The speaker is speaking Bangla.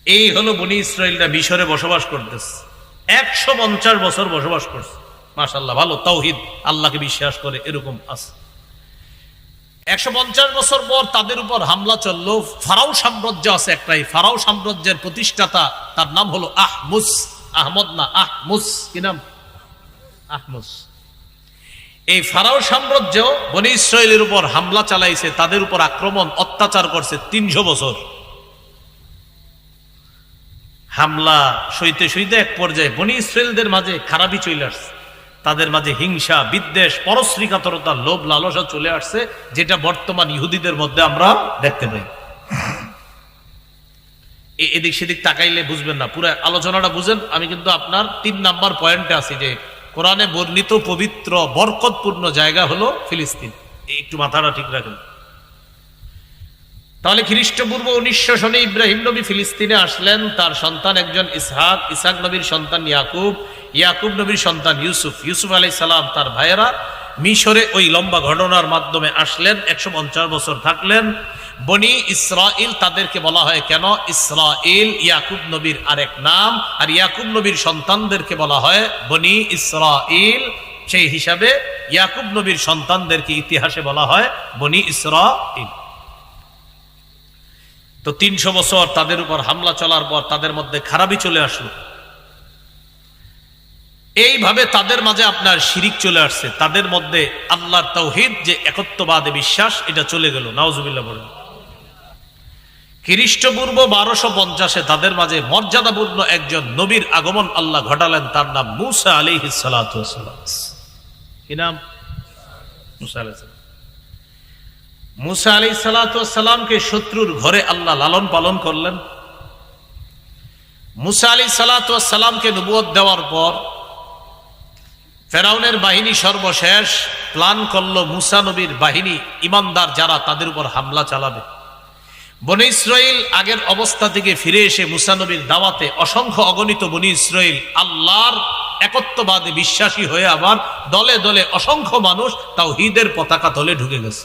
এই হলো বনি ইসরাইলরা মিশরে বসবাস করতেছে, 150 বছর বসবাস করছে। মাশাআল্লাহ, ভালো তাওহীদ, আল্লাহকে বিশ্বাস করে এরকম আছে। 150 বছর পর তাদের উপর হামলা চললো। ফারাও সাম্রাজ্য আছে একটাই, ফারাও সাম্রাজ্যের প্রতিষ্ঠাতা, তার নাম হলো আহমুস। আহমদ না, আহমুস। কি নাম? আহমুস। এই ফারাও সাম্রাজ্য বনি ইসরাইলের উপর হামলা চালাইছে, তাদের উপর আক্রমণ অত্যাচার করছে 300 বছর। হামলা সইতে সইতে এক পর্যায়ে বনি ইসরাইলদের মাঝে খারাপই চলে আসছে, তাদের মাঝে হিংসা, বিদ্বেষ, পরশ্রীকাতরতা, লোভ লালসা চলে আসছে, যেটা বর্তমান ইহুদিদের মধ্যে আমরা দেখতে পাই। এদিক সেদিক তাকাইলে বুঝবেন না, পুরো আলোচনাটা বুঝেন। আমি কিন্তু আপনার 3 নাম্বার পয়েন্টে আছি যে কোরআনে বর্ণিত পবিত্র বরকতপূর্ণ জায়গা হলো ফিলিস্তিন। একটু মাথাটা ঠিক রাখেন। তাহলে খ্রিস্টপূর্ব 1900 সনে ইব্রাহিম নবী ফিলিস্তিনে আসলেন। তার সন্তান একজন ইসহাক, ইসহাক নবীর সন্তান ইয়াকুব, ইয়াকুব নবীর সন্তান ইউসুফ, ইউসুফ আলাইহিস সালাম তার ভাইয়েরা মিশরে ওই লম্বা ঘটনার মাধ্যমে আসলেন। 150 বছর থাকলেন। বনি ইসরাইল তাদেরকে বলা হয় কেন? ইসরাইল ইয়াকুব নবীর আরেক নাম, আর ইয়াকুব নবীর সন্তানদেরকে বলা হয় বনি ইসরাইল। সেই হিসাবে ইয়াকুব নবীর সন্তানদেরকে ইতিহাসে বলা হয় বনি ইসরাইল। তো 300 বছর তাদের উপর হামলা চলার পর তাদের মধ্যে খারাপই চলে আসলো। এইভাবে তাদের মাঝে আপনার শিরিক চলে আসছে, তাদের মধ্যে আল্লাহর তাওহীদ যে একত্ববাদে বিশ্বাস, এটা চলে গেল। নাউজুবিল্লাহ বলেন। খ্রিস্টপূর্ব 1250-এ তাদের মাঝে মর্যাদাপূর্ণ একজন নবীর আগমন আল্লাহ ঘটালেন, তার নাম মূসা আলাইহিস সালাতু ওয়াস সালাম। কি নাম? মূসা আলাইহিস সালাম। মূসা আলাইহিস সালাতু ওয়াস সালামকে শত্রুর ঘরে আল্লাহ লালন পালন করলেন। মূসা আলাইহিস সালাতু ওয়াস সালামকে নবুয়ত দেওয়ার পর ফেরাউনের বাহিনী সর্বশেষ প্ল্যান করলো মূসা নবীর বাহিনী, ইমানদার যারা, তাদের উপর হামলা চালাবে। বনি ইসরাইল আগের অবস্থা থেকে ফিরে এসে মূসা নবীর দাওয়াতে অসংখ্য অগণিত বনি ইসরাইল আল্লাহর একত্ববাদে বিশ্বাসী হয়ে আবার দলে দলে অসংখ্য মানুষ তাওহীদের পতাকা তলে ঢুকে গেছে।